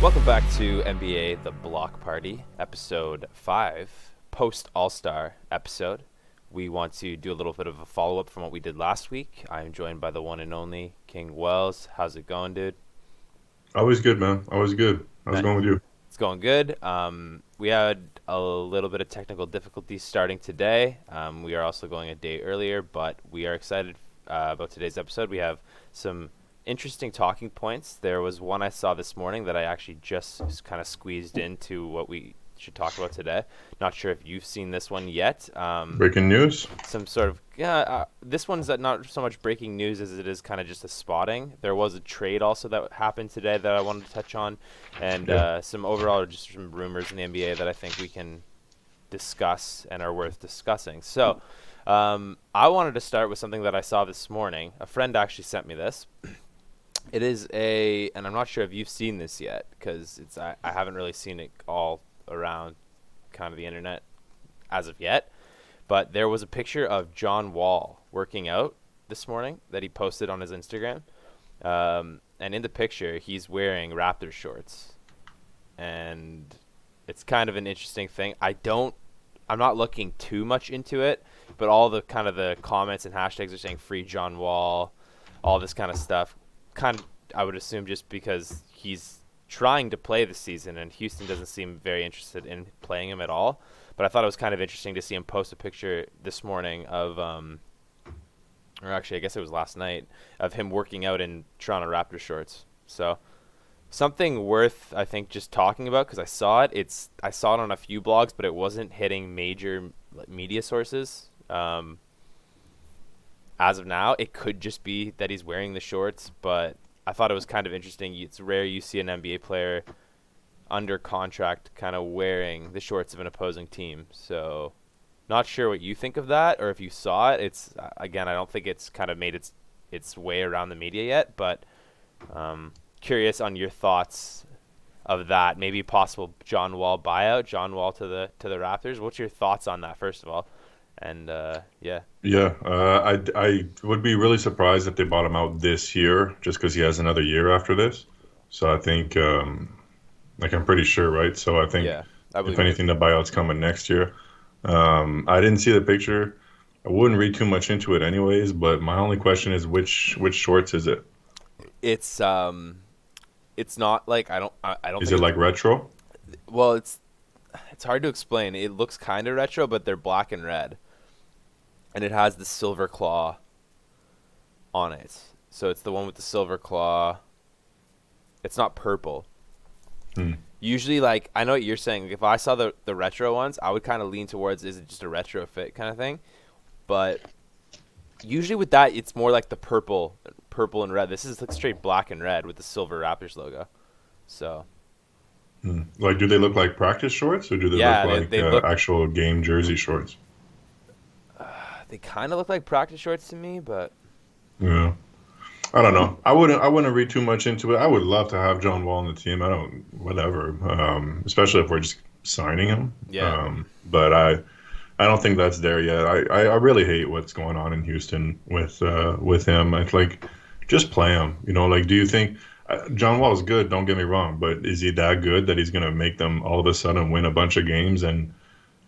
Welcome back to NBA The Block Party, episode 5, post All-Star episode. We want to do a little bit of a follow-up from what we did last week. I'm joined by the one and only King Wells. How's it going, dude? Always good, man. Always good. How's it Nice. going with you? It's going good. We had a little bit of technical difficulties starting today. We are also going a day earlier, but we are excited about today's episode. We have some interesting talking points. There was one I saw this morning that I actually just kind of squeezed into what we should talk about today. Not sure if you've seen this one yet. Breaking news? Some sort of this one's not so much breaking news as it is kind of just a spotting. There was a trade also that happened today that I wanted to touch on, and some overall just some rumors in the NBA that I think we can discuss and are worth discussing. So I wanted to start with something that I saw this morning. A friend actually sent me this. It is and I'm not sure if you've seen this yet, because I haven't really seen it all around kind of the internet as of yet. But there was a picture of John Wall working out this morning that he posted on his Instagram. And in the picture, he's wearing Raptors shorts. And it's kind of an interesting thing. I'm not looking too much into it, but all the kind of the comments and hashtags are saying free John Wall, all this kind of stuff. I would assume just because he's trying to play this season and Houston doesn't seem very interested in playing him at all. But I thought it was kind of interesting to see him post a picture this morning of, or actually I guess it was last night, of him working out in Toronto Raptors shorts. So something worth, I think, just talking about, because I saw it. I saw it on a few blogs, but it wasn't hitting major media sources. As of now, it could just be that he's wearing the shorts, but I thought it was kind of interesting. It's rare you see an NBA player under contract kind of wearing the shorts of an opposing team. So not sure what you think of that, or if you saw it. It's again, I don't think it's kind of made its way around the media yet, but curious on your thoughts of that. Maybe possible John Wall buyout, John Wall to the Raptors. What's your thoughts on that, first of all? And yeah. Yeah, I would be really surprised if they bought him out this year, just because he has another year after this. So I think, like I'm pretty sure, right? So I think Yeah, I if believe it. anything, the buyout's coming next year. I didn't see the picture. I wouldn't read too much into it, anyways. But my only question is, which shorts is it? It's it's not like I don't Is think it it's like retro? well, it's hard to explain. It looks kind of retro, but they're black and red, and it has the silver claw on it. So it's the one with the silver claw. It's not purple. Hmm. Usually, like, I know what you're saying. If I saw the retro ones, I would kind of lean towards, is it just a retrofit kind of thing? But usually with that, it's more like the purple and red. This is like straight black and red with the silver Raptors logo. So Like, do they look like practice shorts, or do they look yeah, like they look actual game jersey shorts? they kind of look like practice shorts to me, but Yeah. I don't know. I wouldn't read too much into it. I would love to have John Wall on the team. I don't, whatever. Especially if we're just signing him. yeah, But I don't think that's there yet. I really hate what's going on in Houston with him. It's like, just play him. Like, do you think John Wall is good? Don't get me wrong, but is he that good that he's gonna make them all of a sudden win a bunch of games and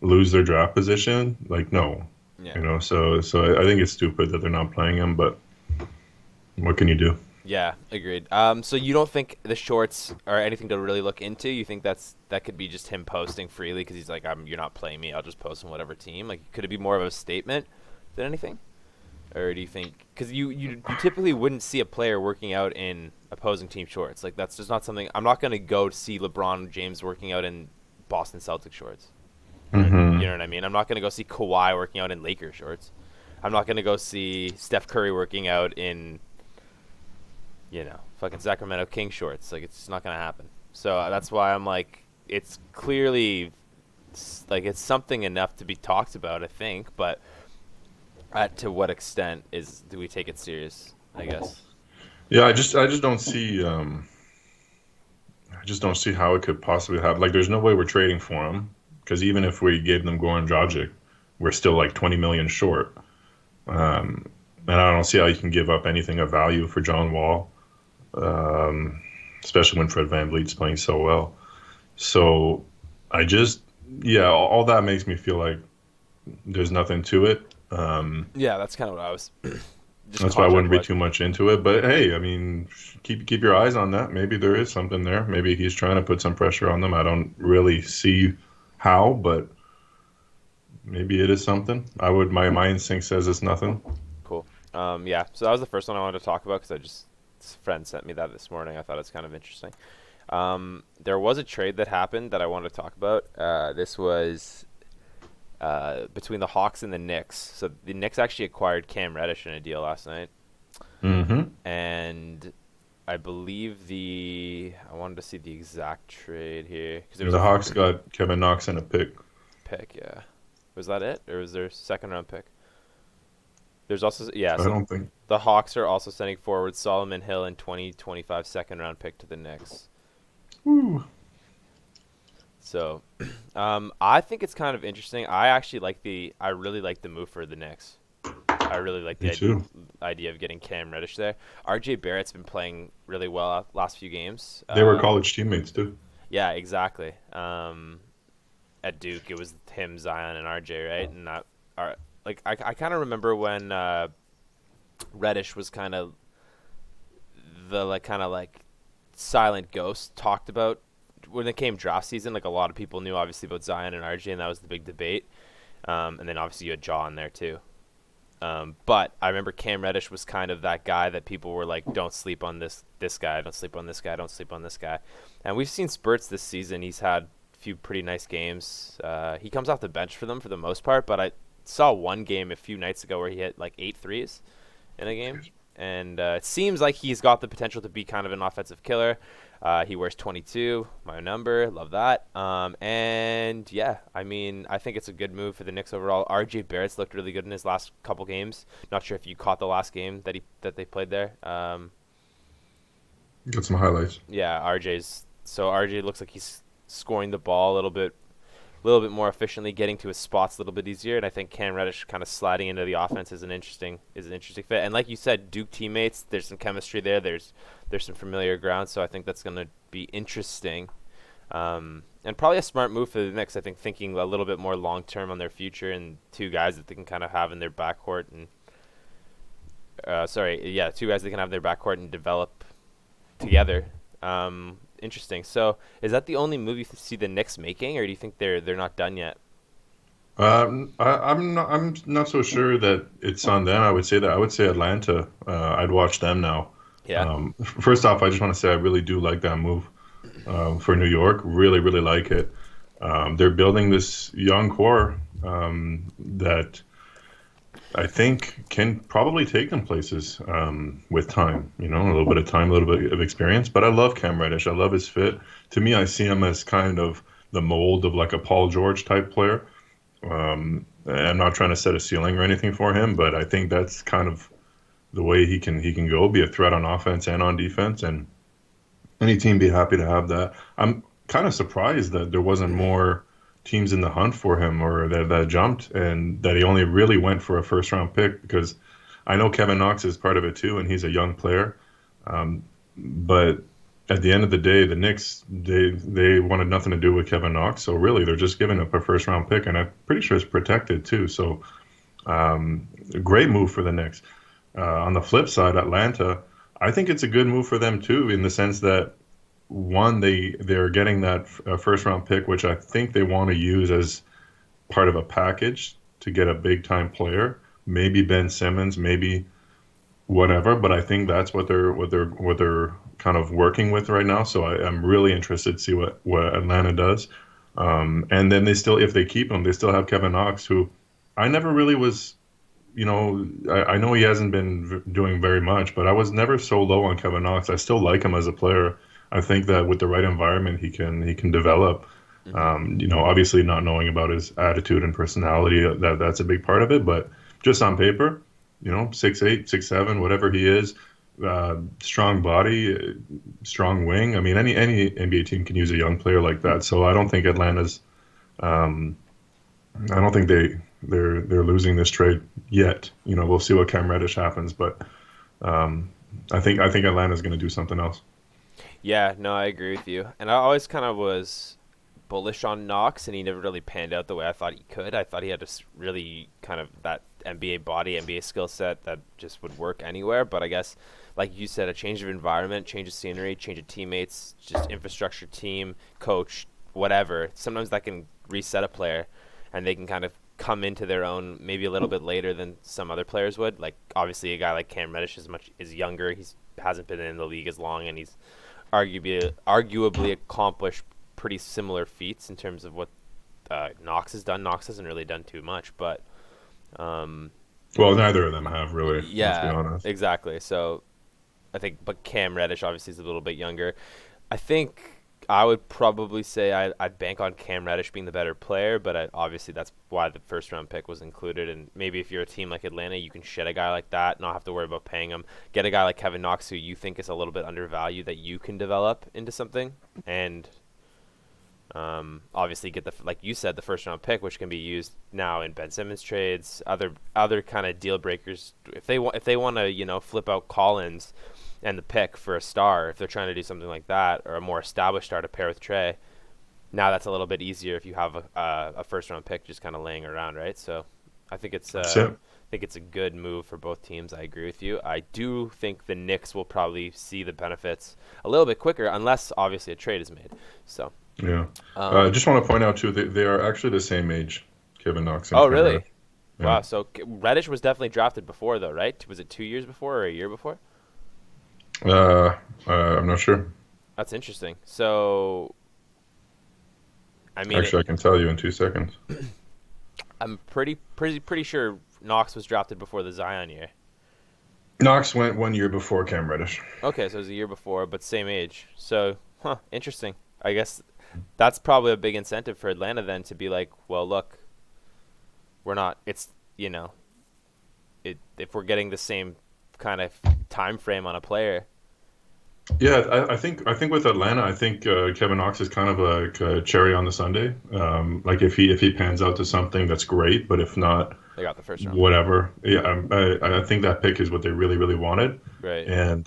lose their draft position? Like, no. yeah. So I think it's stupid that they're not playing him. But what can you do? Yeah, agreed. So you don't think the shorts are anything to really look into? You think that could be just him posting freely because he's like, you're not playing me. I'll just post on whatever team. Like, could it be more of a statement than anything? Or do you think, because you typically wouldn't see a player working out in opposing team shorts. Like, that's just not something. I'm not going to go see LeBron James working out in Boston Celtics shorts. You Hmm. know what I mean? I'm not going to go see Kawhi working out in Lakers shorts. I'm not going to go see Steph Curry working out in fucking Sacramento King shorts. Like, it's just not going to happen. So that's why I'm like, it's clearly, like, it's something enough to be talked about, I think. But to what extent do we take it serious, I guess? Yeah, I just don't see how it could possibly happen. Like, there's no way we're trading for him, because even if we gave them Goran Dragic, we're still like 20 million short. And I don't see how you can give up anything of value for John Wall. Um, especially when Fred VanVleet's playing so well. So I just, yeah, all that makes me feel like there's nothing to it. Yeah, that's kind of what I was just That's why I contract wouldn't read wise. too much into it. But hey, I mean, keep your eyes on that. Maybe there is something there. Maybe he's trying to put some pressure on them. I don't really see how, but maybe it is something. My instinct says it's nothing. Cool. Yeah, so that was the first one I wanted to talk about because this friend sent me that this morning. I thought it's kind of interesting. There was a trade that happened that I wanted to talk about. This was between the Hawks and the Knicks. So the Knicks actually acquired Cam Reddish in a deal last night, Mm-hmm. and I believe I wanted to see the exact trade here because there was The a Hawks got Kevin Knox and a pick. pick. Yeah, was that it, or was there a second round pick? There's also yeah. I So don't think. the Hawks are also sending forward Solomon Hill and 2025 second round pick to the Knicks. Woo. So, I think it's kind of interesting. I really like the move for the Knicks. I really like Me the too. idea of getting Cam Reddish there. RJ Barrett's been playing really well last few games. They were college teammates too. Yeah, exactly. At Duke, it was him, Zion, and RJ, right? And I kind of remember when Reddish was kind of the silent ghost talked about when it came draft season. Like a lot of people knew obviously about Zion and RJ, and that was the big debate. And then obviously you had Jaw in there too. But I remember Cam Reddish was kind of that guy that people were like, don't sleep on this guy, don't sleep on this guy, don't sleep on this guy. And we've seen spurts this season. He's had a few pretty nice games. He comes off the bench for them for the most part, but I saw one game a few nights ago where he hit like 8 threes in a game. And it seems like he's got the potential to be kind of an offensive killer. He wears 22, my number. Love that. And yeah, I mean, I think it's a good move for the Knicks overall. RJ Barrett's looked really good in his last couple games. Not sure if you caught the last game that they played there. Got some highlights. Yeah, RJ looks like he's scoring the ball a little bit more efficiently, getting to his spots a little bit easier, and I think Cam Reddish kind of sliding into the offense is an interesting fit. And like you said, Duke teammates, there's some chemistry there. There's some familiar ground, so I think that's going to be interesting. And probably a smart move for the Knicks. I think thinking a little bit more long term on their future and two guys that they can kind of have in their backcourt and two guys they can have in their backcourt and develop together. Interesting. So, is that the only move you see the Knicks making, or do you think they're not done yet? I'm not so sure that it's on them. I would say Atlanta. I'd watch them now. Yeah. First off, I just want to say I really do like that move for New York. Really, really like it. They're building this young core that I think can probably take them places with time. You know, a little bit of time, a little bit of experience. But I love Cam Reddish. I love his fit. To me, I see him as kind of the mold of like a Paul George type player. I'm not trying to set a ceiling or anything for him, but I think that's kind of the way he can go, be a threat on offense and on defense, and any team be happy to have that. I'm kind of surprised that there wasn't more teams in the hunt for him or that jumped, and that he only really went for a first round pick, because I know Kevin Knox is part of it too, and he's a young player. But at the end of the day, the Knicks, they wanted nothing to do with Kevin Knox, so really they're just giving up a first round pick, and I'm pretty sure it's protected too. So a great move for the Knicks. On the flip side, Atlanta, I think it's a good move for them too, in the sense that one, they're getting that first round pick, which I think they want to use as part of a package to get a big time player, maybe Ben Simmons, maybe whatever. But I think that's what they're kind of working with right now. So I'm really interested to see what Atlanta does. And then if they keep him, they still have Kevin Knox, who I never really was. You know, I know he hasn't been doing very much, but I was never so low on Kevin Knox. I still like him as a player. I think that with the right environment, he can develop. You know, obviously not knowing about his attitude and personality, that's a big part of it. But just on paper, you know, 6'8", 6'7", whatever he is, strong body, strong wing. I mean, any NBA team can use a young player like that. So I don't think Atlanta's. I don't think they're losing this trade yet. You know, we'll see what Cam Reddish happens, but I think Atlanta's going to do something else. Yeah, no, I agree with you. And I always kind of was bullish on Knox, and he never really panned out the way I thought he could. I thought he had this really kind of that NBA body, NBA skill set that just would work anywhere. But I guess, like you said, a change of environment, change of scenery, change of teammates, just infrastructure, team, coach, whatever. Sometimes that can reset a player, and they can kind of come into their own maybe a little bit later than some other players would. Like obviously, a guy like Cam Reddish is younger. He's hasn't been in the league as long, and he's arguably accomplished pretty similar feats in terms of what Knox has done. Knox hasn't really done too much, but Well, neither of them have really. Let's be yeah, honest. exactly. So I think, but Cam Reddish obviously is a little bit younger. I think I would probably say I'd bank on Cam Reddish being the better player, but obviously that's why the first round pick was included. And maybe if you're a team like Atlanta, you can shed a guy like that, not have to worry about paying him. Get a guy like Kevin Knox who you think is a little bit undervalued that you can develop into something, and obviously get like you said, the first round pick, which can be used now in Ben Simmons trades, other kind of deal breakers. If they want to flip out Collins and the pick for a star, if they're trying to do something like that, or a more established star to pair with Trey, now that's a little bit easier if you have a first round pick just kind of laying around, right? So I think it's That's it. I think it's a good move for both teams. I agree with you. I do think the Knicks will probably see the benefits a little bit quicker, unless obviously a trade is made. So Yeah. I um, just want to point out too, they are actually the same age, Kevin Knox and oh Cam really? Reddish. Yeah. Wow. So Reddish was definitely drafted before, though, right? Was it 2 years before or a year before? I'm not sure. That's interesting. So I mean, Actually, I can tell you in 2 seconds. I'm pretty sure Knox was drafted before the Zion year. Knox went 1 year before Cam Reddish. Okay, so it was a year before, but same age. So, interesting. I guess that's probably a big incentive for Atlanta then to be like, well, look, we're not. It's if we're getting the same kind of time frame on a player. Yeah, I think with Atlanta, I think Kevin Knox is kind of like a cherry on the sundae. Like if he pans out to something, that's great. But if not, They got the first round pick, whatever. Yeah, I think that pick is what they really really wanted, right? and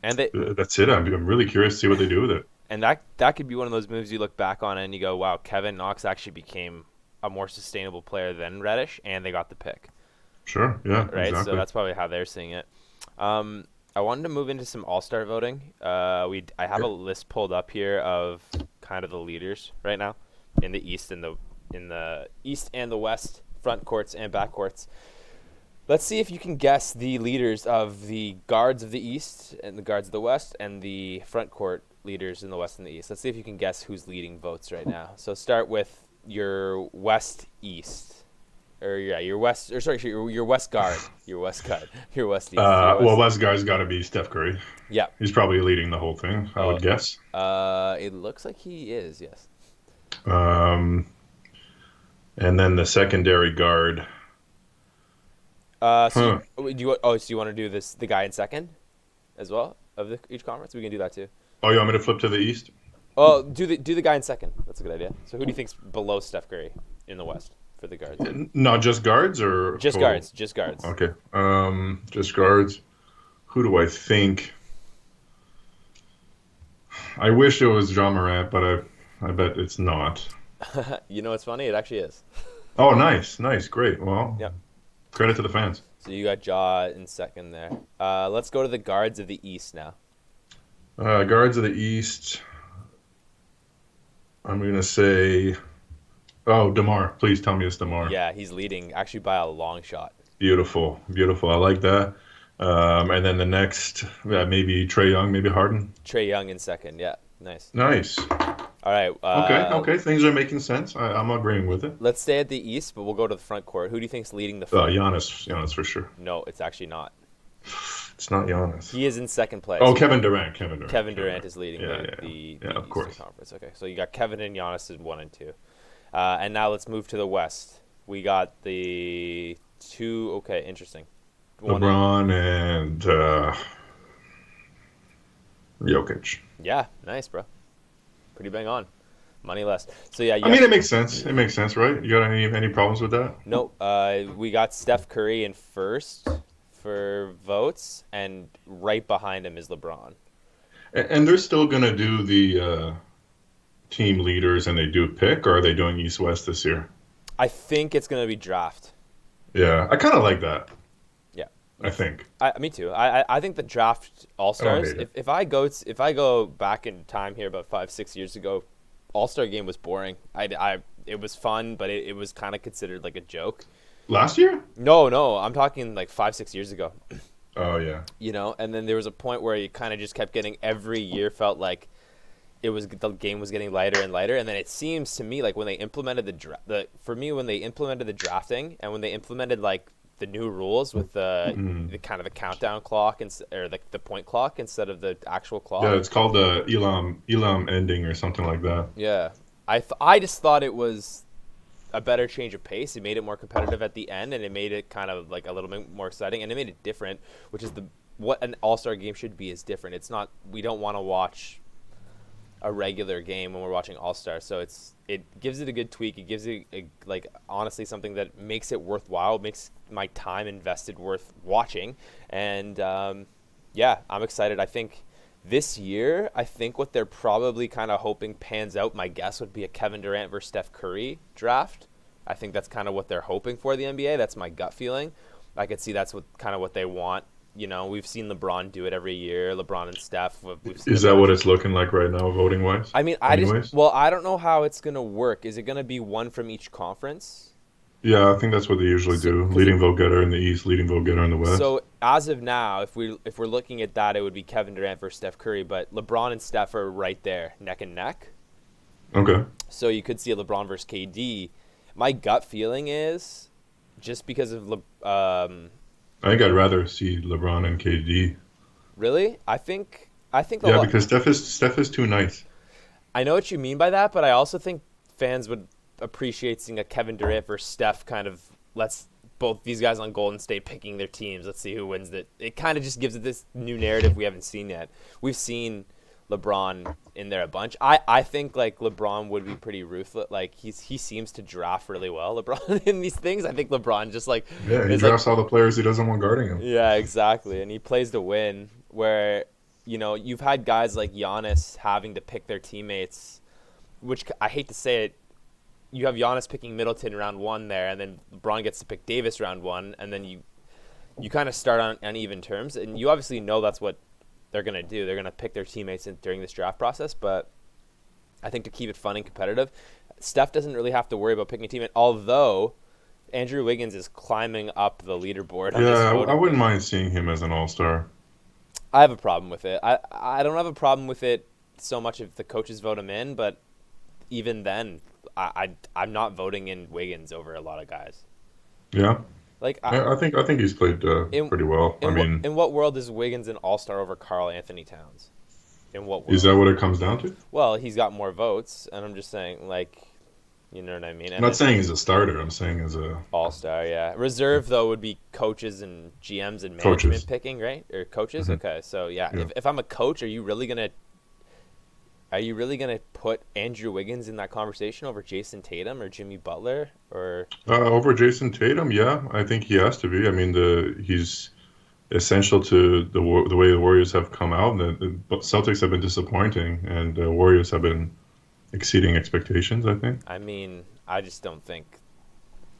And they that's it. I'm really curious to see what they do with it. and that could be one of those moves you look back on and you go, wow, Kevin Knox actually became a more sustainable player than Reddish, and they got the pick. Sure. Yeah. Right? So Exactly. that's probably how they're seeing it. I wanted to move into some All-Star voting. I have a Okay. list pulled up here of kind of the leaders right now in the East and the East and the West, front courts and back courts. Let's see if you can guess the leaders of the guards of the East and the guards of the West and the front court leaders in the West and the East. Let's see if you can guess who's leading votes right now. So start with your West East. Or yeah, your West, or sorry, your West guard, your West guard, your West East, your Well, West. last guy's got to be Steph Curry. Yeah. He's probably leading the whole thing, I Oh, would guess. it looks like he is. Yes. Um, and then the secondary guard. So Huh. so you want to do this the guy in second as well of each conference? We can do that too. Oh, you want me to flip to the East? Oh, do the guy in second. That's a good idea. So who do you think's below Steph Curry in the West for the guards? Not just guards or Just total? guards. Just guards. Okay. Just guards. Who do I think? I wish it was John Morant, but I bet it's not. You know what's funny? It actually is. Oh, nice, nice, great. Well, Yep. credit to the fans. So you got Jaw in second there. Let's go to the guards of the East now. Guards of the East. I'm gonna say, oh, DeMar. Please tell me it's DeMar. Yeah, he's leading actually by a long shot. Beautiful, beautiful. I like that. And then the next, yeah, maybe Trey Young, maybe Harden. Trey Young in second. Yeah, nice. Nice. All right. Okay, okay. Things are making sense. I'm agreeing with it. Let's stay at the East, but we'll go to the front court. Who do you think's leading the front? Giannis for sure. No, it's actually not. It's not Giannis. He is in second place. Oh, Kevin Durant. Kevin Durant. Kevin Durant is leading Yeah, the, yeah, the, yeah, the of Eastern course. Conference. Okay, so you got Kevin and Giannis in 1 and 2. And now let's move to the West. We got the two. Okay, interesting. LeBron and Jokic. Yeah, nice, bro. Pretty bang on. Money less. So yeah, you I mean, got, it makes sense. It makes sense, right? You got any problems with that? no. We got Steph Curry in first for votes, and right behind him is LeBron. And they're still gonna do the team leaders, and they do pick, or are they doing East West this year? I think it's gonna be draft. Yeah, I kind of like that. Yeah, I think me too. I think the draft All I don't Stars. hate it. If I go back in time here about 5 6 years ago, All Star game was boring. It was fun, but it was kind of considered like a joke. Last year? No, I'm talking like 5 6 years ago. Oh yeah, And then there was a point where you kind of just kept getting every year felt like the game was getting lighter and lighter, and then it seems to me like when they implemented when they implemented the drafting and when they implemented like the new rules with the kind of the countdown clock or the point clock instead of the actual yeah. clock. It's called the Elam ending or something like that. Yeah, I just thought it was a better change of pace. It made it more competitive at the end, and it made it kind of like a little bit more exciting, and it made it different, which is what an all-star game should be is different. It's not we don't want to watch a regular game when we're watching all-star, so it gives it a good tweak. It gives it like honestly something that makes it worthwhile, makes my time invested worth watching, and yeah, I'm excited. I think this year, I think what they're probably kind of hoping pans out, my guess would be a Kevin Durant versus Steph Curry draft. I think that's kind of what they're hoping for the NBA. That's my gut feeling. I could see that's what they want. We've seen LeBron do it every year. LeBron and Steph. We've seen Is that what it's looking like right now, voting wise? I mean, Anyways, I don't know how it's going to work. Is it going to be one from each conference? yeah, I think that's what they usually So, do. 'cause Leading vote getter in the East, leading vote getter in the West. So as of now, if we're looking at that, it would be Kevin Durant versus Steph Curry, but LeBron and Steph are right there, neck and neck. Okay. So you could see a LeBron versus KD. My gut feeling is just because of I think I'd rather see LeBron and KD. really, I think Yeah, because Steph is too nice. I know what you mean by that, but I also think fans would appreciate seeing a Kevin Durant versus Steph kind of let's both these guys on Golden State picking their teams. Let's see who wins it. It kind of just gives it this new narrative we haven't seen yet. We've seen LeBron in there a bunch. I think like LeBron would be pretty ruthless. Like he seems to draft really well. LeBron in these things, I think LeBron just like Yeah, he is drafts all the players he doesn't want guarding him. yeah, exactly. And he plays to win where you've had guys like Giannis having to pick their teammates, which I hate to say it. You have Giannis picking Middleton round one there, and then LeBron gets to pick Davis round one, and then you kind of start on uneven terms. And you obviously know that's what they're going to do. They're going to pick their teammates during this draft process. But I think to keep it fun and competitive, Steph doesn't really have to worry about picking a teammate, although Andrew Wiggins is climbing up the leaderboard on this Yeah, I voting. wouldn't mind seeing him as an all-star. I have a problem with it. I don't have a problem with it so much if the coaches vote him in, but even then, I'm not voting in Wiggins over a lot of guys. Yeah, Like I think he's played pretty well. I mean, in what world is Wiggins an all-star over Karl Anthony Towns? In what world? is that what it comes down to? Well, he's got more votes, and I'm just saying, like, you know what I mean? I'm And not saying he's a starter. I'm saying as a all-star, yeah. Reserve though would be coaches and GMs and management Coaches. picking, right? Or coaches? Mhm. Okay, so yeah, Yeah. if I'm a coach, are you really gonna put Andrew Wiggins in that conversation over Jason Tatum or Jimmy Butler or over Jason Tatum. Yeah, I think he has to be. I mean, he's essential to the way the Warriors have come out. The Celtics have been disappointing, and the Warriors have been exceeding expectations, I think. I mean, I just don't think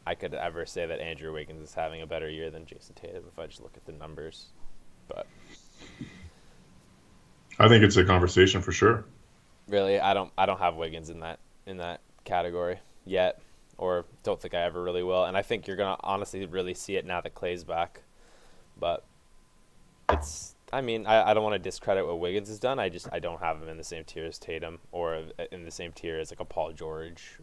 I could ever say that Andrew Wiggins is having a better year than Jason Tatum if I just look at the numbers. But I think it's a conversation for sure. really, I don't have Wiggins in that category yet, or don't think I ever really will. And I think you're gonna honestly really see it now that Clay's back. But I mean, I don't want to discredit what Wiggins has done. I don't have him in the same tier as Tatum or in the same tier as like a Paul George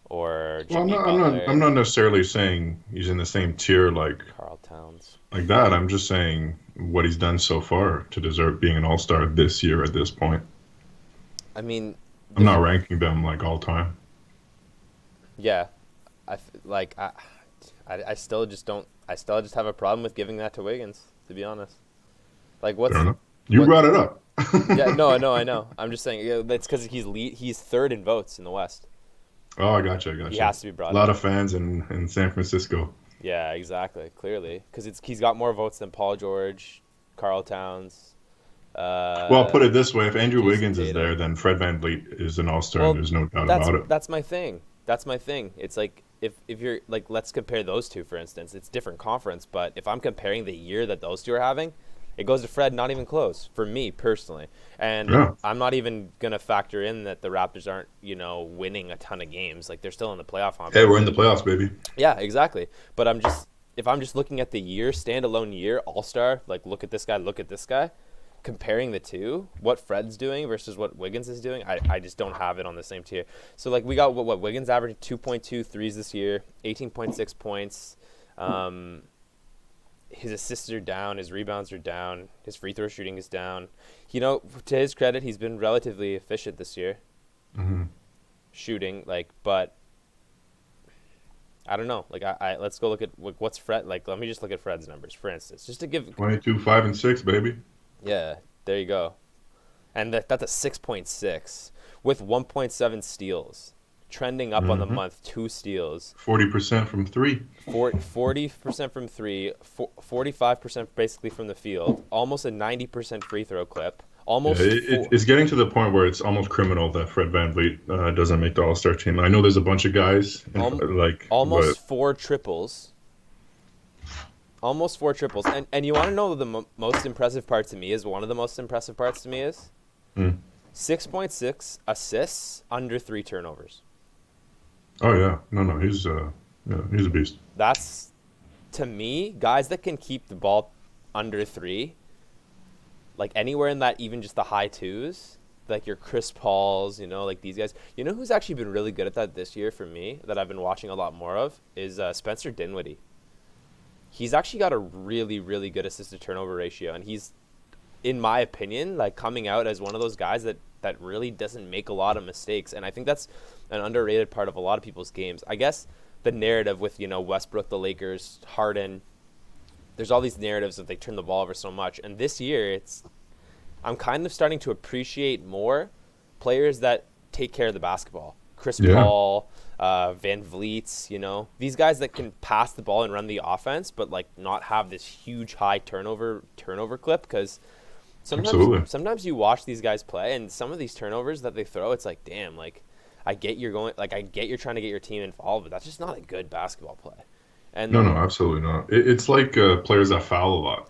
or Well, Jimmy I'm Butler, not necessarily saying he's in the same tier Karl Towns. like that. I'm just saying what he's done so far to deserve being an all-star this year at this point. I mean, I'm not ranking them like all time. yeah, I still just don't. I still just have a problem with giving that to Wiggins, to be honest. Like, what's Fair enough. You what? brought it up. Yeah, no, I know. I'm just saying that's because he's third in votes in the West. Oh, I gotcha. He has to be brought A lot up. of fans in San Francisco. Yeah, exactly. Clearly, because he's got more votes than Paul George, Karl Towns, Well, I'll put it this way: if Andrew Jason Wiggins is Tatum. there, then Fred VanVleet is an all-star, and Well, there's no doubt that's about it. that's my thing. That's my thing. It's like if you're like, let's compare those two, for instance. It's different conference, but if I'm comparing the year that those two are having, it goes to Fred, not even close for me personally. And Yeah. I'm not even gonna factor in that the Raptors aren't, winning a ton of games. Like they're still in the playoff hunt. Hey, we're in the playoffs, baby. Yeah, exactly. But if I'm just looking at the year, standalone year, All Star, like look at this guy, look at this guy, comparing the two, what Fred's doing versus what Wiggins is doing, I just don't have it on the same tier. So like we got what Wiggins averaged 2.2 threes this year, 18.6 points. His assists are down, his rebounds are down, his free throw shooting is down. To his credit, he's been relatively efficient this year. Hmm. Shooting, but I don't know. Let's go look at what's Fred. Let me just look at Fred's numbers, for instance, just to give. 22, 5, and 6, baby. Yeah, there you go. And that's a 6.6 with 1.7 steals, trending up on the month, 2 steals, 40% from three. 40% from three, 45% basically from the field, almost a 90% free throw clip, Yeah, almost it's getting to the point where it's almost criminal that Fred VanVleet doesn't make the All-Star team. I know there's a bunch of guys, but almost 4 triples. Almost 4 triples. And you want to know the most impressive part to me is, one of the most impressive parts to me is Hmm. 6.6 assists under 3 turnovers. Oh yeah, no, he's a beast. That's, to me, guys that can keep the ball under 3, like anywhere in that, even just the high 2s, like your Chris Pauls, like these guys. You know who's actually been really good at that this year for me, that I've been watching a lot more of, is Spencer Dinwiddie. He's actually got a really, really good assist-to-turnover ratio, and he's, in my opinion, coming out as one of those guys that really doesn't make a lot of mistakes. And I think that's an underrated part of a lot of people's games. I guess the narrative with, Westbrook, the Lakers, Harden, there's all these narratives that they turn the ball over so much. And this year, I'm kind of starting to appreciate more players that take care of the basketball. Chris Paul, VanVleet, these guys that can pass the ball and run the offense, but not have this huge high turnover clip. Because sometimes you watch these guys play, and some of these turnovers that they throw, it's like, damn, I get you're trying to get your team involved, but that's just not a good basketball play. And No, absolutely not. It's like players that foul a lot.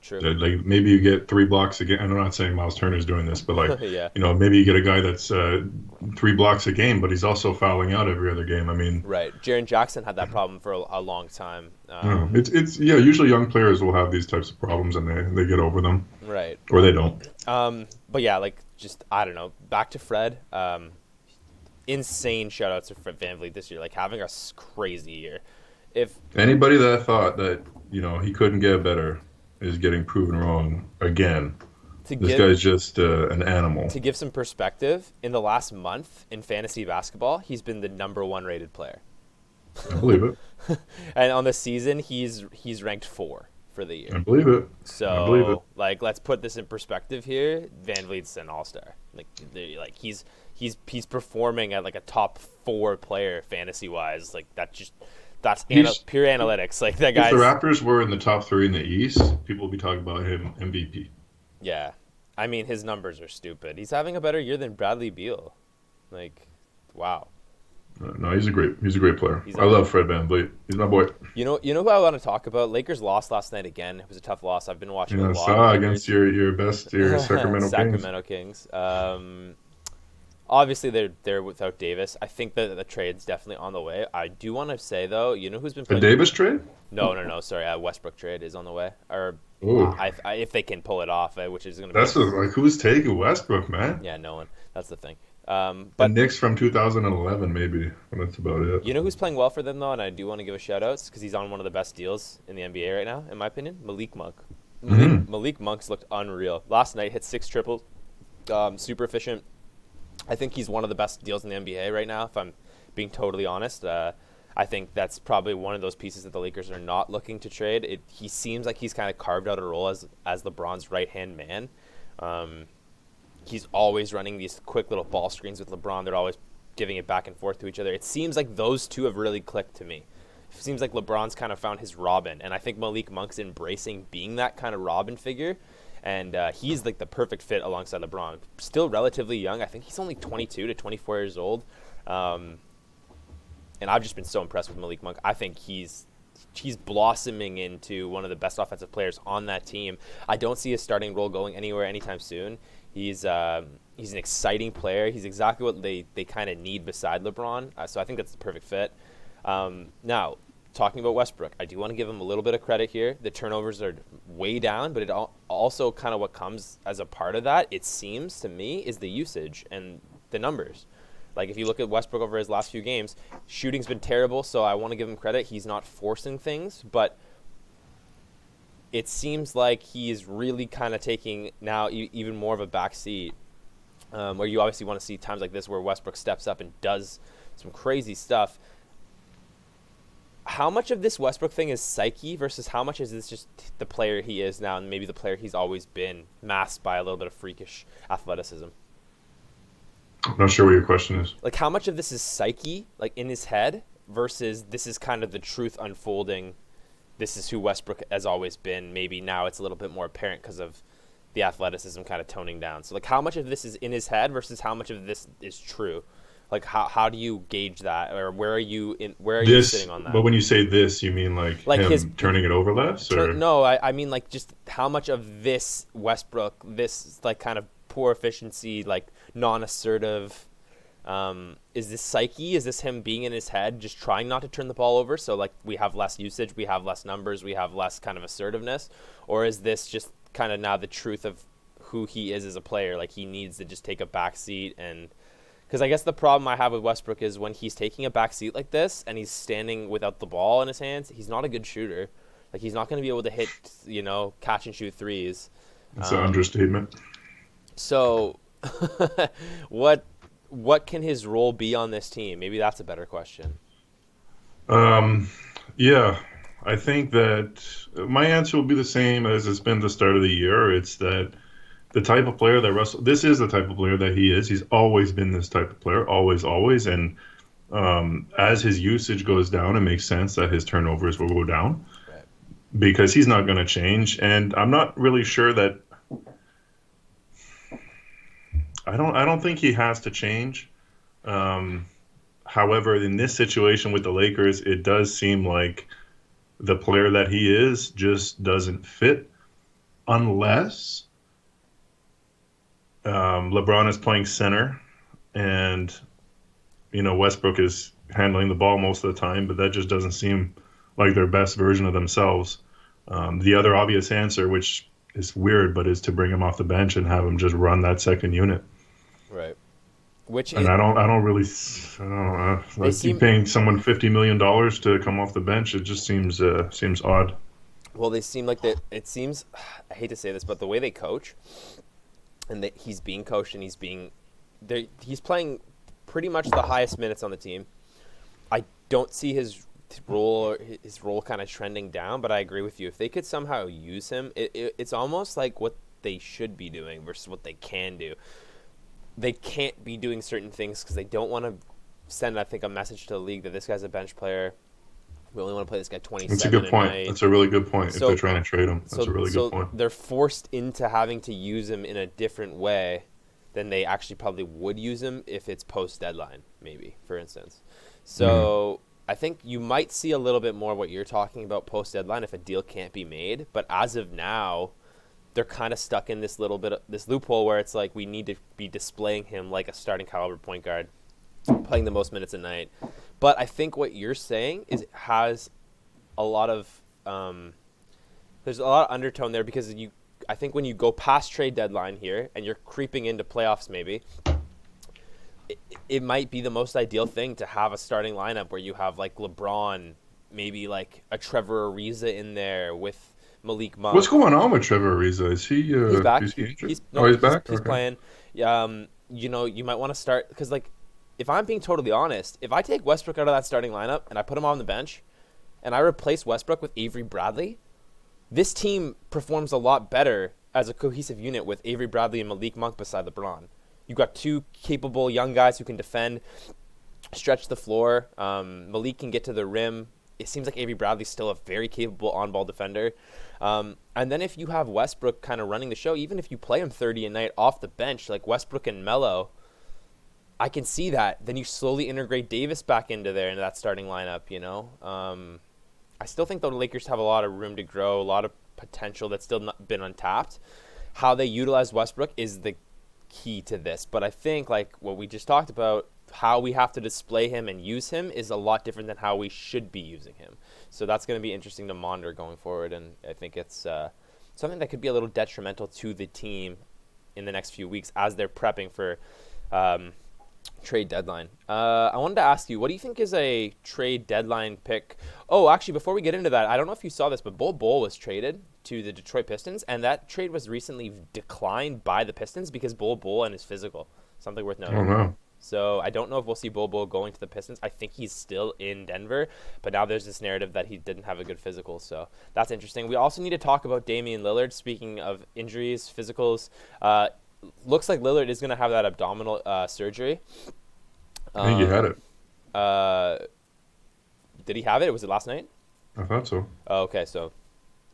True. Like maybe you get 3 blocks a game. And I'm not saying Miles Turner's doing this, but Yeah. maybe you get a guy that's 3 blocks a game, but he's also fouling out every other game. I mean, Right. Jaren Jackson had that problem for a long time. it's usually young players will have these types of problems, and they get over them, Right. or they don't. But yeah, just, I don't know. Back to Fred. Insane shout outs to Fred VanVleet this year, having a crazy year. If Anybody that thought that he couldn't get better is getting proven wrong again. This guy's just an animal. To give some perspective, in the last month in fantasy basketball, he's been the number 1 rated player. I believe it. And on the season, he's ranked 4 for the year. I believe it. So, I believe it. Let's put this in perspective here. VanVleet's an all-star. He's performing at a top 4 player fantasy-wise. That's pure analytics. That guy. If the Raptors were in the top 3 in the East, people would be talking about him MVP. Yeah, I mean, his numbers are stupid. He's having a better year than Bradley Beal. Wow. No, he's a great player. I love Fred VanVleet. He's my boy. You know who I want to talk about? Lakers lost last night again. It was a tough loss. I've been watching a lot. Against your Sacramento Kings. Obviously, they're without Davis. I think that the trade's definitely on the way. I do want to say, though, who's been playing? The Davis trade? No. Sorry, Westbrook trade is on the way. Or if they can pull it off, which is going to be. That's who's taking Westbrook, man? Yeah, no one. That's the thing. But the Knicks from 2011, maybe. That's about it. You know who's playing well for them, though, and I do want to give a shout-out because he's on one of the best deals in the NBA right now, in my opinion, Malik Monk. Malik Monk's looked unreal. Last night, hit 6 triples, super efficient. I think he's one of the best deals in the NBA right now, if I'm being totally honest. I think that's probably one of those pieces that the Lakers are not looking to trade. He seems like he's kind of carved out a role as LeBron's right-hand man. He's always running these quick little ball screens with LeBron. They're always giving it back and forth to each other. It seems like those two have really clicked to me. It seems like LeBron's kind of found his Robin, and I think Malik Monk's embracing being that kind of Robin figure. And he's like the perfect fit alongside LeBron. Still relatively young. I think he's only 22 to 24 years old. And I've just been so impressed with Malik Monk. I think he's blossoming into one of the best offensive players on that team. I don't see his starting role going anywhere anytime soon. He's an exciting player. He's exactly what they kind of need beside LeBron. So I think that's the perfect fit. Now, talking about Westbrook, I do want to give him a little bit of credit here. The turnovers are way down, but it also kind of what comes as a part of that, it seems to me, is the usage and the numbers. Like, if you look at Westbrook over his last few games, shooting's been terrible, so I want to give him credit. He's not forcing things, but it seems like he's really kind of taking now even more of a backseat, where you obviously want to see times like this where Westbrook steps up and does some crazy stuff. How much of this Westbrook thing is psyche versus how much is this just the player he is now and maybe the player he's always been, masked by a little bit of freakish athleticism? I'm not sure what your question is. Like, how much of this is psyche, like, in his head, versus this is kind of the truth unfolding? This is who Westbrook has always been. Maybe now it's a little bit more apparent because of the athleticism kind of toning down. So, like, how much of this is in his head versus how much of this is true? Like, how do you gauge that, or where are you sitting on that? But when you say this, you mean like him his, turning it over less? Or? No, I mean like just how much of this Westbrook, this like kind of poor efficiency, like non-assertive, is this psyche? Is this him being in his head, just trying not to turn the ball over? So like we have less usage, we have less numbers, we have less kind of assertiveness, or is this just kind of now the truth of who he is as a player? Like he needs to just take a backseat and. Because I guess the problem I have with Westbrook is when he's taking a back seat like this and he's standing without the ball in his hands, he's not a good shooter. Like, he's not going to be able to hit, catch and shoot threes. That's an understatement. So what can his role be on this team? Maybe that's a better question. Yeah, I think that my answer will be the same as it's been the start of the year. It's that the type of player that this is the type of player that he is. He's always been this type of player, always. And as his usage goes down, it makes sense that his turnovers will go down because he's not going to change. And I'm not really sure that. I don't think he has to change. However, in this situation with the Lakers, it does seem like the player that he is just doesn't fit unless. LeBron is playing center, and Westbrook is handling the ball most of the time, but that just doesn't seem like their best version of themselves. The other obvious answer, which is weird, but is to bring him off the bench and have him just run that second unit. Right. I don't really keep paying someone $50 million to come off the bench. It just seems odd. Well, they seem like it seems. I hate to say this, but the way they coach. And that he's being coached and he's playing pretty much the highest minutes on the team. I don't see his role kind of trending down, but I agree with you. If they could somehow use him, it's almost like what they should be doing versus what they can do. They can't be doing certain things because they don't want to send, I think, a message to the league that this guy's a bench player. We only want to play this guy 27 That's a good point. Night. That's a really good point. If they're trying to trade him, that's a really good point. They're forced into having to use him in a different way than they actually probably would use him if it's post-deadline, maybe, for instance. So I think you might see a little bit more what you're talking about post-deadline if a deal can't be made. But as of now, they're kind of stuck in this loophole where it's like we need to be displaying him like a starting caliber point guard, playing the most minutes a night. But I think what you're saying is it has a lot of there's a lot of undertone there because I think when you go past trade deadline here and you're creeping into playoffs maybe, it might be the most ideal thing to have a starting lineup where you have like LeBron, maybe like a Trevor Ariza in there with Malik Monk. What's going on with Trevor Ariza? Is he he's back. Is he injured? He's back? He's playing. You might want to start because like if I'm being totally honest, if I take Westbrook out of that starting lineup and I put him on the bench and I replace Westbrook with Avery Bradley, this team performs a lot better as a cohesive unit with Avery Bradley and Malik Monk beside LeBron. You've got two capable young guys who can defend, stretch the floor. Malik can get to the rim it seems like Avery Bradley's still a very capable on-ball defender. And then if you have Westbrook kind of running the show, even if you play him 30 a night off the bench, like Westbrook and Melo, I can see that. Then you slowly integrate Davis back into that starting lineup, I still think the Lakers have a lot of room to grow, a lot of potential that's still not been untapped. How they utilize Westbrook is the key to this. But I think, like what we just talked about, how we have to display him and use him is a lot different than how we should be using him. So that's going to be interesting to monitor going forward. And I think it's something that could be a little detrimental to the team in the next few weeks as they're prepping for trade deadline. I wanted to ask you, what do you think is a trade deadline pick? Oh, actually, before we get into that, I don't know if you saw this, but Bol Bol was traded to the Detroit Pistons, and that trade was recently declined by the Pistons because Bol Bol and his physical. Something worth noting. Oh, no. So I don't know if we'll see Bol Bol going to the Pistons. I think he's still in Denver, but now there's this narrative that he didn't have a good physical, so that's interesting. We also need to talk about Damian Lillard. Speaking of injuries, physicals, looks like Lillard is going to have that abdominal surgery. I think he had it. Did he have it? Was it last night? I thought so. Oh, okay, so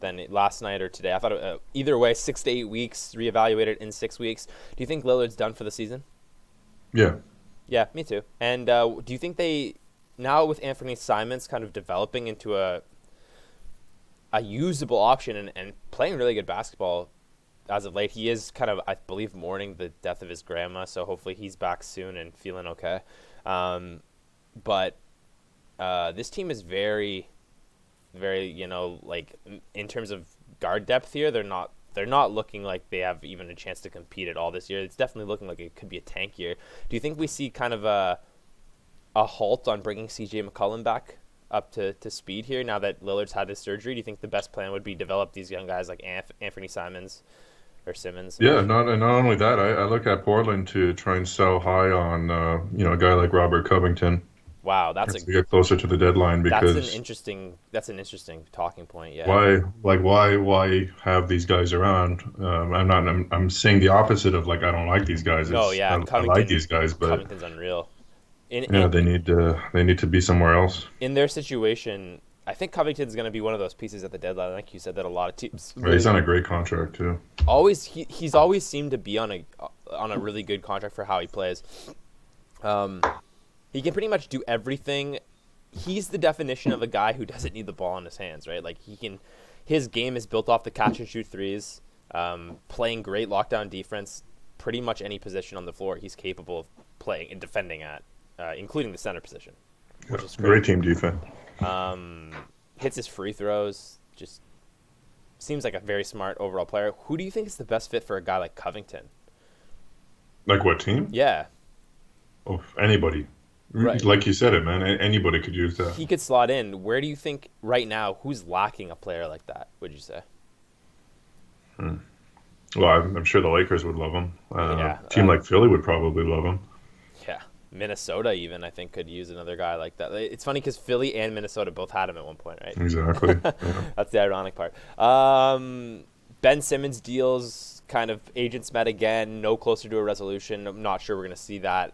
then last night or today. I thought either way, 6 to 8 weeks, reevaluated in 6 weeks. Do you think Lillard's done for the season? Yeah. Yeah, me too. And do you think now with Anthony Simons kind of developing into a usable option and playing really good basketball as of late, he is kind of, I believe, mourning the death of his grandma, so hopefully he's back soon and feeling okay. But this team is very, very, like in terms of guard depth here, they're not looking like they have even a chance to compete at all this year. It's definitely looking like it could be a tank year. Do you think we see kind of a halt on bringing CJ McCollum back up to speed here now that Lillard's had his surgery? Do you think the best plan would be develop these young guys like Anthony Simons or Simmons? Yeah, not only that, I look at Portland to try and sell high on a guy like Robert Covington. Wow, to get closer to the deadline, because that's an interesting talking point. Yeah. Why have these guys around? I'm saying the opposite of like I don't like these guys. No, yeah, I like these guys, but Covington's unreal. They need to be somewhere else. In their situation, I think Covington's going to be one of those pieces at the deadline, like you said, that a lot of teams. Really, he's on a great contract too. He's always seemed to be on a really good contract for how he plays. He can pretty much do everything. He's the definition of a guy who doesn't need the ball in his hands, right? Like his game is built off the catch and shoot threes, playing great lockdown defense, pretty much any position on the floor he's capable of playing and defending at, including the center position, which is great team defense. Hits his free throws, just seems like a very smart overall player. Who do you think is the best fit for a guy like Covington? Like what team? Yeah. Oh, anybody. Right. Like you said it, man. Anybody could use that. He could slot in. Where do you think right now, who's lacking a player like that, would you say? Well, I'm sure the Lakers would love him. A team like Philly would probably love him. Yeah. Minnesota even, I think, could use another guy like that. It's funny because Philly and Minnesota both had him at one point, right? Exactly. Yeah. That's the ironic part. Ben Simmons deals, kind of agents met again, no closer to a resolution. I'm not sure we're going to see that.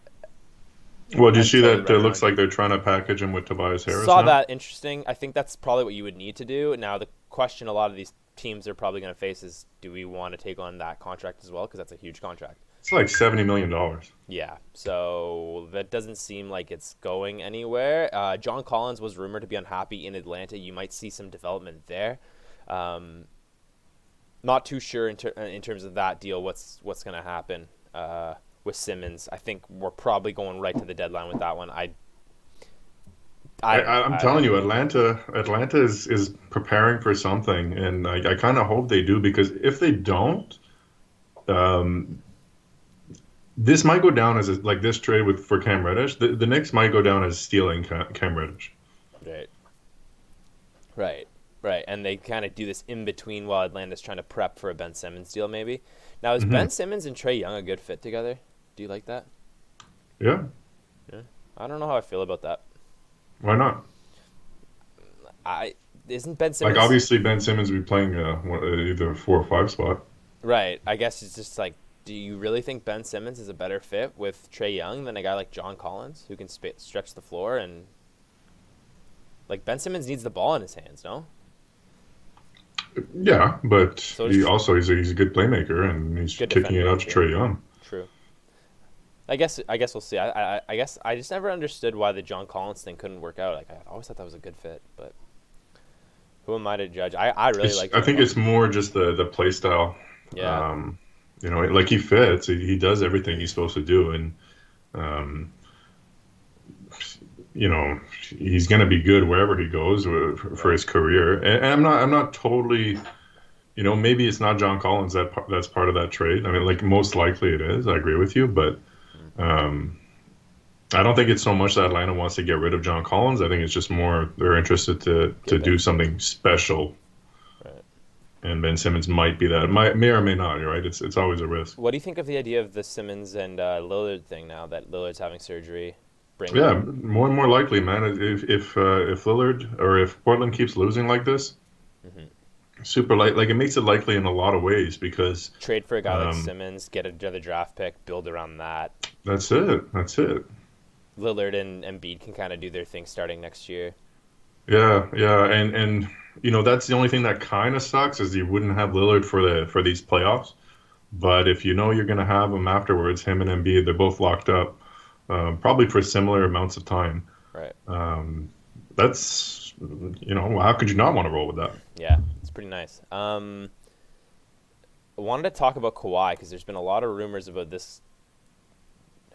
Well, did you see that it looks like they're trying to package him with Tobias Harris? Saw that. Interesting. I think that's probably what you would need to do. Now, the question a lot of these teams are probably going to face is, do we want to take on that contract as well? Because that's a huge contract. It's like $70 million. Yeah, so that doesn't seem like it's going anywhere. John Collins was rumored to be unhappy in Atlanta. You might see some development there. Not too sure in terms of that deal what's going to happen with Simmons. I think we're probably going right to the deadline with that one. I'm telling you, Atlanta is preparing for something, and I kind of hope they do, because if they don't, this might go down as like this trade for Cam Reddish. The Knicks might go down as stealing Cam Reddish. Right. And they kind of do this in between while Atlanta's trying to prep for a Ben Simmons deal, maybe. Now, is Ben Simmons and Trae Young a good fit together? Do you like that? Yeah. I don't know how I feel about that. Why not? Isn't Ben Simmons... Like, obviously, Ben Simmons would be playing either a 4 or 5 spot. Right. I guess it's just like, do you really think Ben Simmons is a better fit with Trae Young than a guy like John Collins, who can stretch the floor? And Like Ben Simmons needs the ball in his hands, no? Yeah, but So he does also he's a good playmaker, and he's good kicking it defender out to too. Trae Young. True. I guess we'll see. I guess I just never understood why the John Collins thing couldn't work out. Like I always thought that was a good fit, but who am I to judge? I really like I John think Collins. it's more just the play style. Yeah. Um, like he fits. He does everything he's supposed to do, and um, he's going to be good wherever he goes for Right. his career. And I'm not totally, maybe it's not John Collins that's part of that trade. I mean, like most likely it is. I agree with you, but Mm. um, I don't think it's so much that Atlanta wants to get rid of John Collins. I think it's just more they're interested to Get Ben do Simmons. something special, Right. and Ben Simmons might be that. May or may not. You're right. It's always a risk. What do you think of the idea of the Simmons and Lillard thing now that Lillard's having surgery? Bringing Yeah, in. more and more likely, man. If Lillard or if Portland keeps losing like this, Hmm. super light. Like it makes it likely in a lot of ways because Trade for a guy like um, Simmons, get another draft pick, build around that. that's it. That's it. Lillard and Embiid can kind of do their thing starting next year. Yeah, yeah, and that's the only thing that kind of sucks is you wouldn't have Lillard for these playoffs. But if you know you're going to have him afterwards, him and Embiid, they're both locked up, probably for similar amounts of time. Right. Um, that's how could you not want to roll with that? Yeah, it's pretty nice. I wanted to talk about Kawhi because there's been a lot of rumors about this,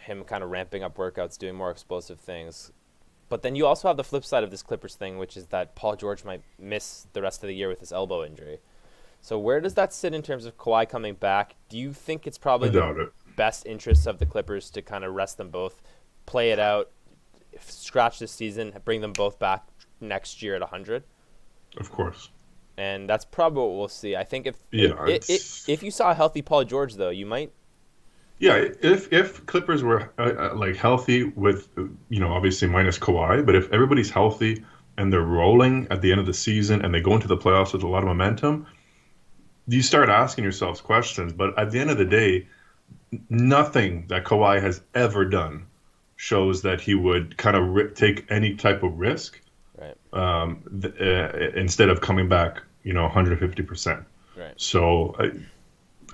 him kind of ramping up workouts, doing more explosive things. But then you also have the flip side of this Clippers thing, which is that Paul George might miss the rest of the year with his elbow injury. So where does that sit in terms of Kawhi coming back? Do you think it's I probably the doubt it. best interests of the Clippers to kind of rest them both, play it out, scratch this season, bring them both back next year at 100? Of course. And that's probably what we'll see. I think Yeah, if you saw a healthy Paul George, though, you might. yeah. If Clippers were like healthy with obviously minus Kawhi, but if everybody's healthy and they're rolling at the end of the season and they go into the playoffs with a lot of momentum, you start asking yourselves questions. But at the end of the day, nothing that Kawhi has ever done shows that he would kind of take any type of risk Right, instead of coming back, 150%. right. So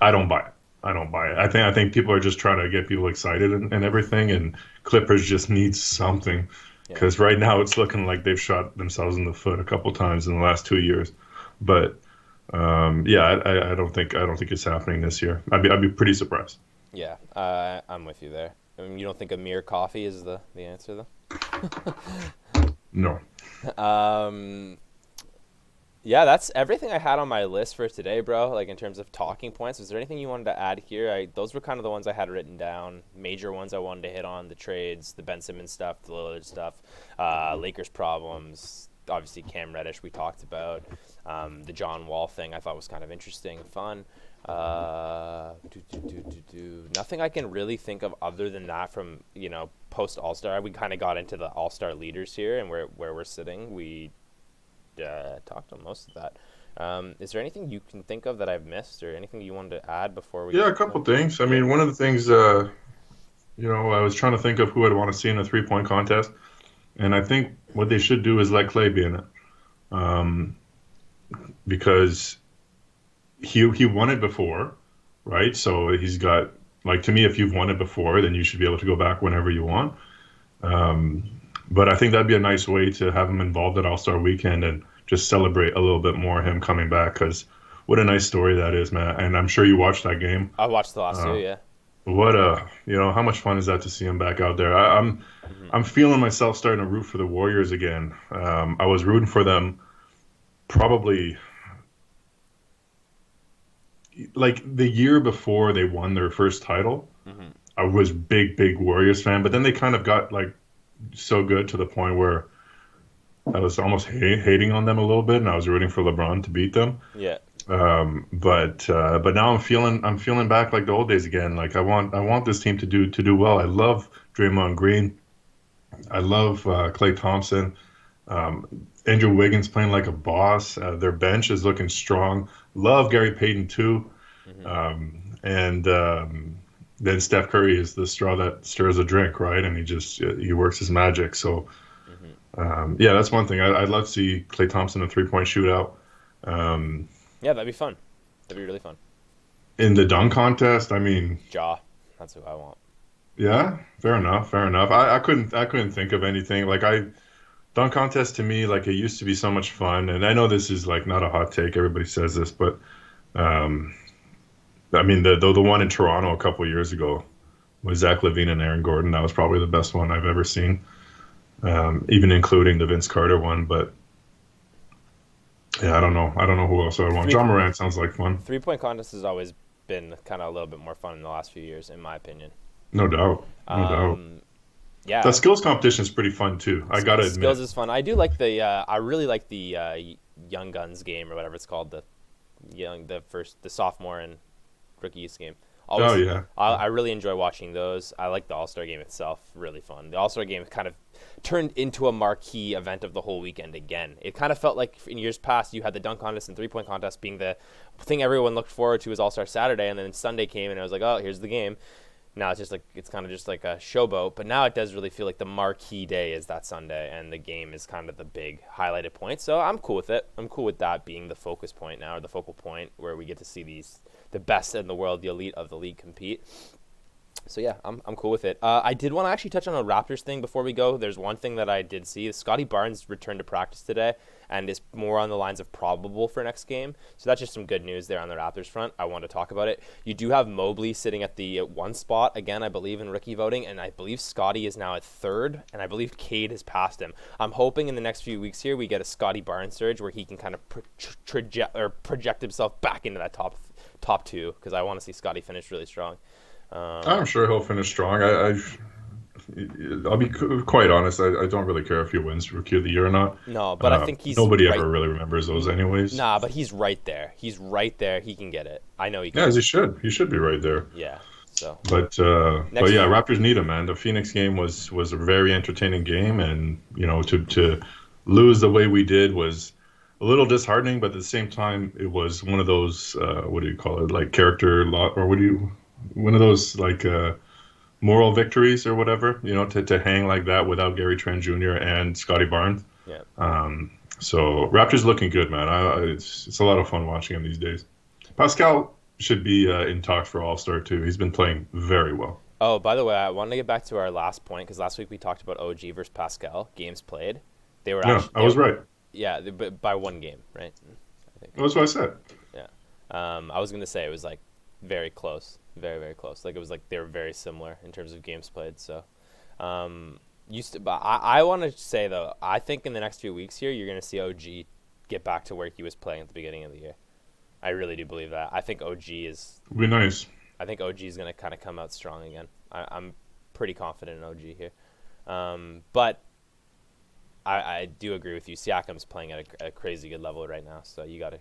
I don't buy it. I don't buy it. I think people are just trying to get people excited and everything, and Clippers just need something Yeah, because right now it's looking like they've shot themselves in the foot a couple times in the last 2 years. But yeah, I don't think it's happening this year. I'd be pretty surprised. yeah. I'm with you there. I mean, you don't think Amir Coffee is the answer, No. though? Yeah, that's everything I had on my list for today, bro. Like in terms of talking points, was there anything you wanted to add here? Those were kind of the ones I had written down. Major ones I wanted to hit on: the trades, the Ben Simmons stuff, the Lillard stuff, Lakers problems. Obviously, Cam Reddish we talked about. The John Wall thing I thought was kind of interesting and fun. Nothing I can really think of other than that from post All Star. We kind of got into the All Star leaders here and where we're sitting. We talked on most of that. Is there anything you can think of that I've missed, or anything you wanted to add before we? Yeah, a couple things. I Yeah. mean, one of the things, I was trying to think of who I'd want to see in a 3-point contest, and I think what they should do is let Clay be in it, um, because he won it before, right? So he's got like to me, if you've won it before, then you should be able to go back whenever you want. Um, but I think that'd be a nice way to have him involved at All Star Weekend and just celebrate a little bit more him coming back because what a nice story that is, man. And I'm sure you watched that game. I watched the last two. Uh, Yeah. what a how much fun is that to see him back out there? I'm Hmm. I'm feeling myself starting to root for the Warriors again. I was rooting for them probably like the year before they won their first title. Hmm. I was big Warriors fan, but then they kind of got like so good to the point where I was almost hating on them a little bit, and I was rooting for LeBron to beat them. Yeah. But now I'm feeling back like the old days again. Like I want this team to do well. I love Draymond Green. I love Klay Thompson. Um, Andrew Wiggins playing like a boss. Their bench is looking strong. Love Gary Payton too. Hmm. And then Steph Curry is the straw that stirs the drink, right? And he works his magic. So Hmm. Yeah, that's one thing. I'd love to see Klay Thompson in a 3-point shootout. Um, Yeah, that'd be fun. That'd be really fun. in the dunk contest, I mean, Jaw. That's who I want. yeah, fair enough, fair enough. I couldn't think of anything. Like dunk contest to me, like it used to be so much fun. And I know this is like not a hot take. Everybody says this, but um, I mean the one in Toronto a couple years ago with Zach LaVine and Aaron Gordon. That was probably the best one I've ever seen, even including the Vince Carter one. But yeah, I don't know. I don't know who else I would want. Three John Morant sounds like fun. 3-point contest has always been kind of a little bit more fun in the last few years, in my opinion. No doubt. No doubt. Yeah, That skills competition is pretty fun too. I gotta skills admit. is fun. I do like the. I really like the Young Guns game or whatever it's called. The sophomore and rookie youth game. Always, Oh yeah. I really enjoy watching those. I like the All-Star game itself. Really fun. The All-Star game kind of turned into a marquee event of the whole weekend again. It kind of felt like in years past you had the dunk contest and 3-point contest being the thing everyone looked forward to as All-Star Saturday, and then Sunday came and it was like, oh, here's the game. Now it's kind of just like a showboat, but now it does really feel like the marquee day is that Sunday, and the game is kind of the big highlighted point. So I'm cool with it. I'm cool with that being the focus point now, or the focal point where we get to see the best in the world, the elite of the league compete. So yeah, I'm cool with it. I did want to actually touch on a Raptors thing before we go. There's one thing that I did see. Scotty Barnes returned to practice today and is more on the lines of probable for next game. So that's just some good news there on the Raptors front. I want to talk about it. You do have Mobley sitting at the 1 spot again, I believe, in rookie voting, and I believe Scotty is now at 3rd, and I believe Cade has passed him. I'm hoping in the next few weeks here we get a Scotty Barnes surge where he can kind of project himself back into that top 2, because I want to see Scotty finish really strong. I'm sure he'll finish strong. I'll be quite honest. I don't really care if he wins Rookie of the Year or not. No, but I think he's Nobody right. ever really remembers those, anyways. Nah, but he's right there. He's right there. He can get it. I know he Yeah, can. as he should. He should be right there. Yeah. So. But yeah, Raptors need him, man. The Phoenix game was a very entertaining game, and to lose the way we did was a little disheartening, but at the same time, it was one of those what do you call it, like character lot, or one of those like moral victories or whatever, to hang like that without Gary Trent Jr. and Scotty Barnes. Yeah. So Raptors looking good, man. It's a lot of fun watching him these days. Pascal should be in talks for All-Star too. He's been playing very well. Oh, by the way, I wanted to get back to our last point because last week we talked about OG versus Pascal games played. They were Yeah, I was right. Yeah, but by 1 game, right? I think. That's what I said. Yeah. I was gonna say it was like very close, very very close. Like it was like they were very similar in terms of games played. So, but I want to say though, I think in the next few weeks here you're gonna see OG get back to where he was playing at the beginning of the year. I really do believe that. I think OG is. It'd be nice. I think OG is gonna kind of come out strong again. I'm pretty confident in OG here, but. I do agree with you. Siakam's playing at a crazy good level right now, so you got to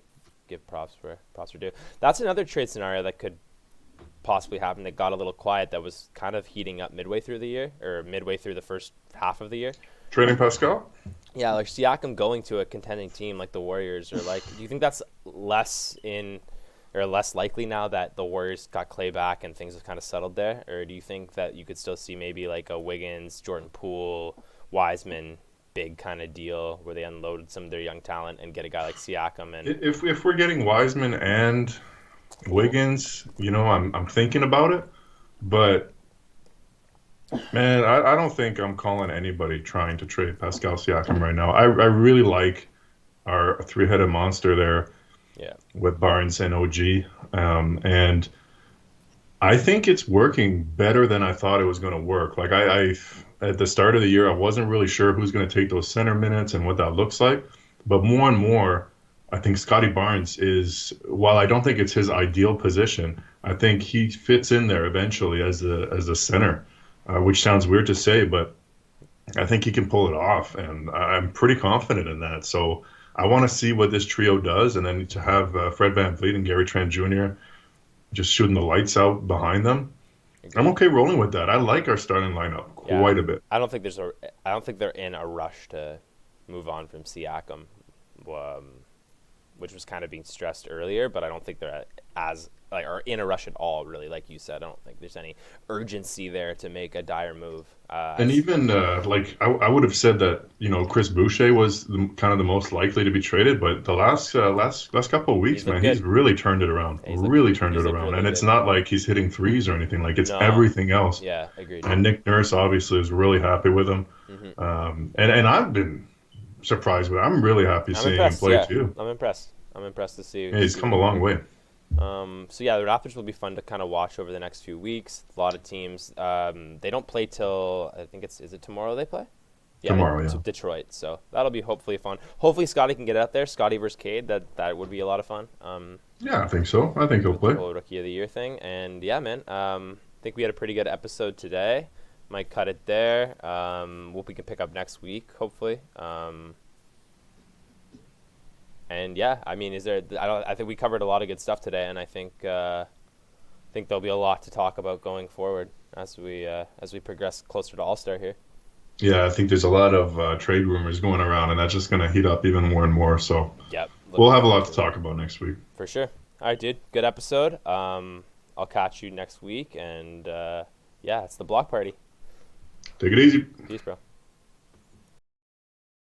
give props where props are due. That's another trade scenario that could possibly happen that got a little quiet, that was kind of heating up midway through the year, or midway through the first half of the year. Trading Pascal? Yeah, like Siakam going to a contending team like the Warriors, or like, do you think that's less likely now that the Warriors got Clay back and things have kind of settled there? Or do you think that you could still see maybe like a Wiggins, Jordan Poole, Wiseman big kind of deal where they unloaded some of their young talent and get a guy like Siakam? And If we're getting Wiseman and Wiggins, I'm thinking about it, but man, I don't think I'm calling anybody trying to trade Pascal Siakam right now. I really like our 3-headed monster there, yeah, with Barnes and OG, and I think it's working better than I thought it was going to work. Like I at the start of the year, I wasn't really sure who's going to take those center minutes and what that looks like. But more and more, I think Scotty Barnes is, while I don't think it's his ideal position, I think he fits in there eventually as a center, which sounds weird to say, but I think he can pull it off, and I'm pretty confident in that. So I want to see what this trio does, and then to have Fred VanVleet and Gary Trent Jr. just shooting the lights out behind them. I'm okay rolling with that. I like our starting lineup quite a bit. I don't think they're in a rush to move on from Siakam, which was kind of being stressed earlier, but I don't think they're as are in a rush at all. Really, like you said, I don't think there's any urgency there to make a dire move. And even like I would have said that Chris Boucher was kind of the most likely to be traded, but the last couple of weeks, He's looked man, good. he's really turned it around, Yeah, really turned he's it looked around. really And it's good. not like he's hitting threes or anything. Like it's No. everything else. Yeah, agreed. And Nick Nurse obviously is really happy with him. Hmm. And I've been surprised with. I'm really happy I'm seeing him impressed. play Yeah, too. I'm impressed. I'm impressed to Yeah, he's see come what a he can long do. way. So yeah, the Raptors will be fun to kind of watch over the next few weeks. A lot of teams. They don't play till I think is it tomorrow they play? Yeah, Tomorrow, to yeah. Detroit. So that'll be hopefully fun. Hopefully Scotty can get out there. Scotty versus Cade. That would be a lot of fun. Yeah, I think so. I think he'll With the play. whole Rookie of the Year thing. And yeah, man. I think we had a pretty good episode today. Might cut it there. Hope we can pick up next week. Hopefully. And yeah, I mean, I think we covered a lot of good stuff today, and I think there'll be a lot to talk about going forward as we progress closer to All-Star here. Yeah, I think there's a lot of trade rumors going around, and that's just going to heat up even more and more. So Yep, we'll looking have a lot forward to it. talk about next week. For sure. All right, dude. Good episode. I'll catch you next week, and yeah, it's the block party. Take it easy. Peace, bro.